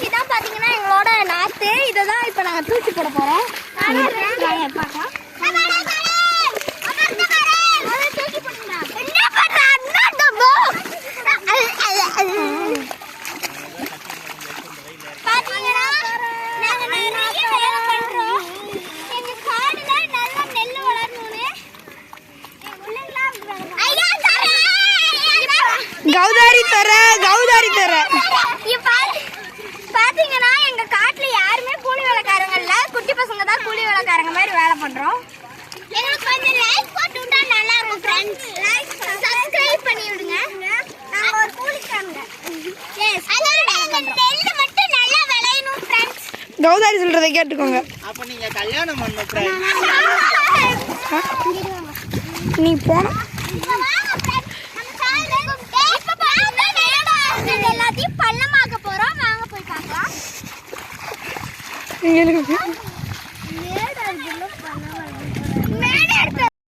இதான் பாத்தீங்கன்னா எங்களோட நாத்து. இதை தான் இப்போ நாங்கள் தூக்கி போட போறோம். கௌதாரி தர பாத்தீங்கன்னா எங்க காட்டுல யாருமே கூலி வேலைக்காரங்க இல்ல, குட்டி பசங்க தான் கூலி வேலைக்காரங்க மாதிரி வேலை பண்றோம். எங்களுக்கு கொஞ்சம் லைக் போட்டு விட்டா நல்லா இருக்கும் फ्रेंड्स. லைக் சப்ஸ்கிரைப் பண்ணி விடுங்க. நாங்க ஒரு கூலிக்காரங்க. எஸ் நெல் மட்டும் நல்லா விளையணும் फ्रेंड्स. கௌதாரி சொல்றதை கேட்டுக்கோங்க. அப்ப நீங்க கல்யாணம் பண்ணணும் फ्रेंड्स. நீ போற எல்லாத்தையும் பள்ளமாக்க போறோம். வாங்க போய் பார்க்கலாம்.